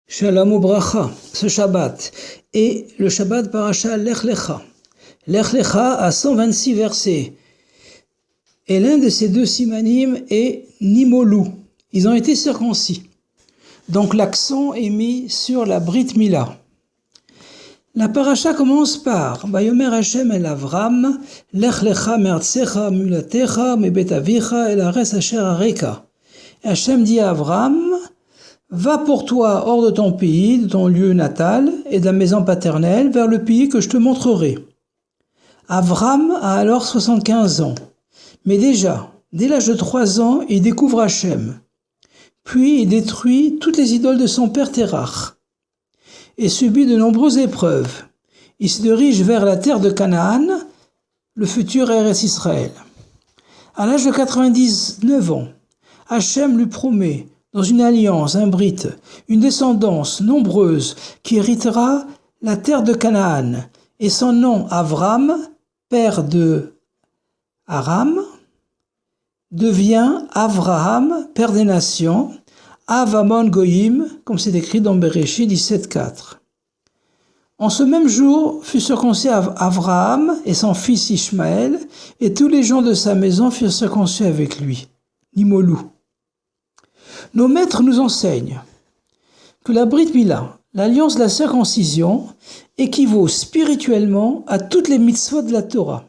Shalom Ubracha, ce Shabbat, et le Shabbat Parasha Lech Lecha. Lech Lecha a 126 versets. Et l'un de ces deux simanim est Nimolu. Ils ont été circoncis. Donc l'accent est mis sur la Brit Mila. La Parasha commence par Vayomer Hashem el Avram, Lech Lecha me'artzecha mulatecha mebet avicha el haaretz asher areka. Et Hashem dit à Avram, va pour toi hors de ton pays, de ton lieu natal et de la maison paternelle vers le pays que je te montrerai. Avram a alors 75 ans. Mais déjà, dès l'âge de 3 ans, il découvre Hashem. Puis il détruit toutes les idoles de son père Terach et subit de nombreuses épreuves. Il se dirige vers la terre de Canaan, le futur Eretz Israël. À l'âge de 99 ans, Hashem lui promet dans une alliance, un brit, une descendance nombreuse qui héritera la terre de Canaan, et son nom Avram, père de Aram, devient Avraham, père des nations, Avamon Goyim, comme c'est écrit dans Bereshit 17.4. En ce même jour fut circoncis Avraham et son fils Ishmaël, et tous les gens de sa maison furent circoncis avec lui. Nimolu. Nos maîtres nous enseignent que la Brit Mila, l'alliance de la circoncision, équivaut spirituellement à toutes les mitzvot de la Torah,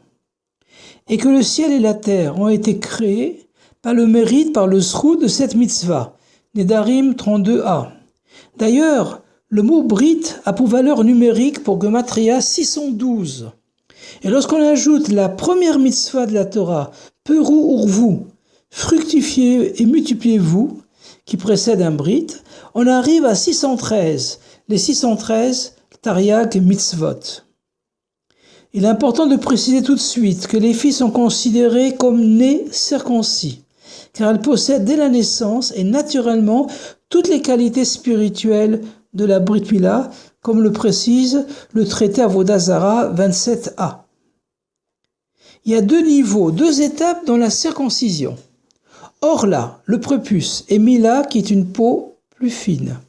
et que le ciel et la terre ont été créés par le mérite, par le zchut de cette mitzvah, Nedarim 32a. D'ailleurs, le mot Brit a pour valeur numérique pour Gematria 612. Et lorsqu'on ajoute la première mitzvah de la Torah, Peru urvu, fructifiez et multipliez-vous, qui précède un brit, on arrive à 613, les 613 Tariag Mitzvot. Il est important de préciser tout de suite que les filles sont considérées comme nées circoncis, car elles possèdent dès la naissance et naturellement toutes les qualités spirituelles de la Brit Mila, comme le précise le traité Avodah Zara 27a. Il y a 2 niveaux, 2 étapes dans la circoncision. Orla, le prépuce, et Mila, qui est une peau plus fine,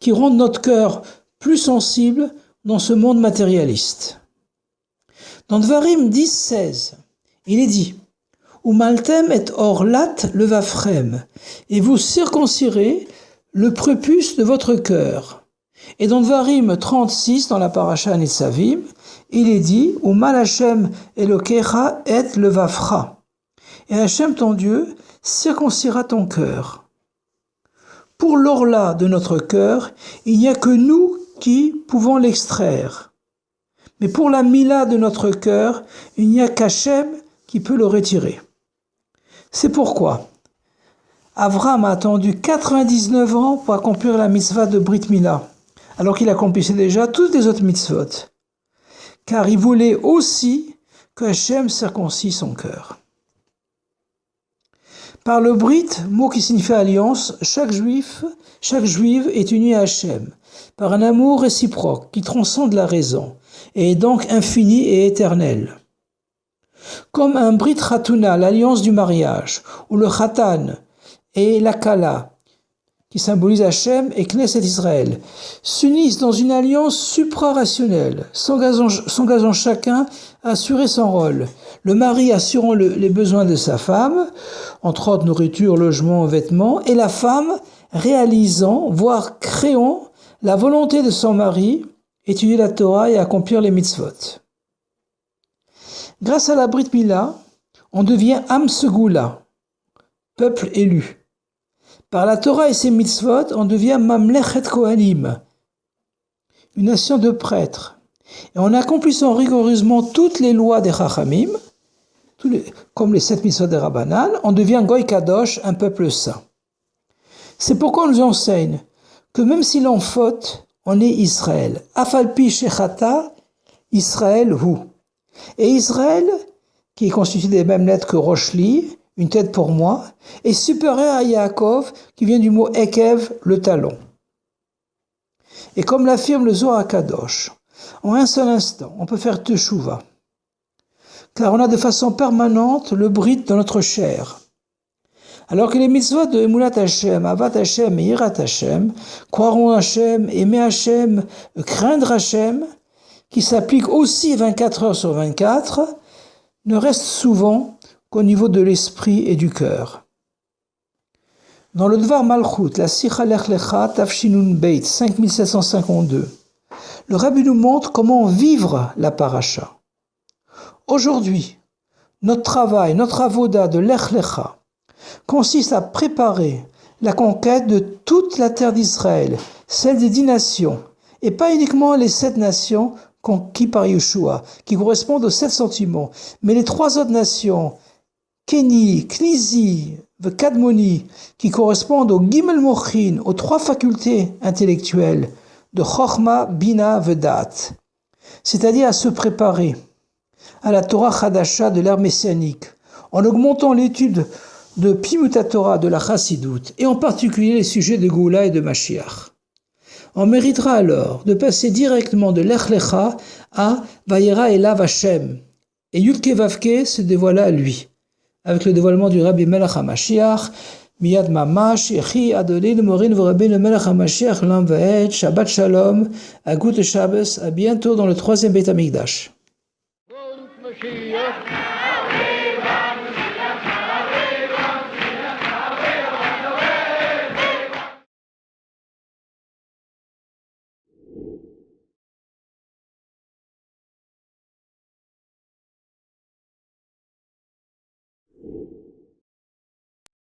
qui rendent notre cœur plus sensible dans ce monde matérialiste. Dans Dvarim 10.16, il est dit « Umaltem et orlat levafrem » et vous circoncirez le prépuce de votre cœur. Et dans Dvarim 36, dans la Parasha Nitzavim, il est dit « Umal Hashem elokecha et levafra » et Hashem ton Dieu circoncira ton cœur. Pour l'orla de notre cœur, il n'y a que nous qui pouvons l'extraire. Mais pour la mila de notre cœur, il n'y a qu'Hachem qui peut le retirer. C'est pourquoi Avram a attendu 99 ans pour accomplir la mitzvah de Brit Mila, alors qu'il accomplissait déjà toutes les autres mitzvot, car il voulait aussi que Hachem circoncis son cœur. Par le brit, mot qui signifie alliance, chaque juive est unie à Hachem, par un amour réciproque qui transcende la raison, et est donc infini et éternel. Comme un brit chatuna, l'alliance du mariage, où le chatan et la kala, qui symbolisent Hachem et Knesset Israël, s'unissent dans une alliance suprarationnelle, s'engageant chacun à assurer son rôle. Le mari assurant les besoins de sa femme, entre autres nourriture, logement, vêtements, et la femme réalisant, voire créant, la volonté de son mari, étudier la Torah et accomplir les mitzvot. Grâce à la Brit Mila, on devient Am Segula, peuple élu. Par la Torah et ses mitzvot, on devient Mamlechet Kohanim, une nation de prêtres. Et en accomplissant rigoureusement toutes les lois des Chachamim, comme les 7 mitzvot des Rabbanan, on devient Goy Kadosh, un peuple saint. C'est pourquoi on nous enseigne que même si l'on faute, on est Israël. Afalpi Shechata, Israël hu. Et Israël, qui est constitué des mêmes lettres que Roshli, une tête pour moi, est supérieur à Yaakov, qui vient du mot Ekev, le talon. Et comme l'affirme le Zohar Kadosh, en un seul instant, on peut faire teshuva, car on a de façon permanente le brit dans notre chair. Alors que les mitzvot de Emunat Hashem, Avat Hashem et Yirat Hashem, croire en Hashem, aimer Hashem, craindre Hashem, qui s'appliquent aussi 24 heures sur 24, ne restent souvent qu'au niveau de l'esprit et du cœur. Dans le Dvar Malchut, la Sicha Lech Lecha, Tafshinun Beit, 5752, le Rabbi nous montre comment vivre la paracha. Aujourd'hui, notre travail, notre avoda de Lech Lecha, consiste à préparer la conquête de toute la terre d'Israël, celle des 10 nations, et pas uniquement les 7 nations conquises par Yeshua, qui correspondent aux 7 sentiments, mais les 3 autres nations, Keni, Knizi, Kadmoni, qui correspondent au Gimel Mochin, aux 3 facultés intellectuelles de Chochma, Bina, Vedat, c'est-à-dire à se préparer à la Torah Chadasha de l'ère messianique, en augmentant l'étude de Pimuta Torah de la Chassidut, et en particulier les sujets de Goula et de Mashiach. On méritera alors de passer directement de Lech Lecha à Vayera Elav Hashem, et Yudke Vavke se dévoila à lui, avec le dévoilement du Rabbi Melech HaMashiach, Miyad Mamash, Yechi Adolin Morin Vorabin Melech HaMashiach, Lam Vaed, Shabbat Shalom, à Gute Shabbos, à bientôt dans le 3e Beit HaMikdash.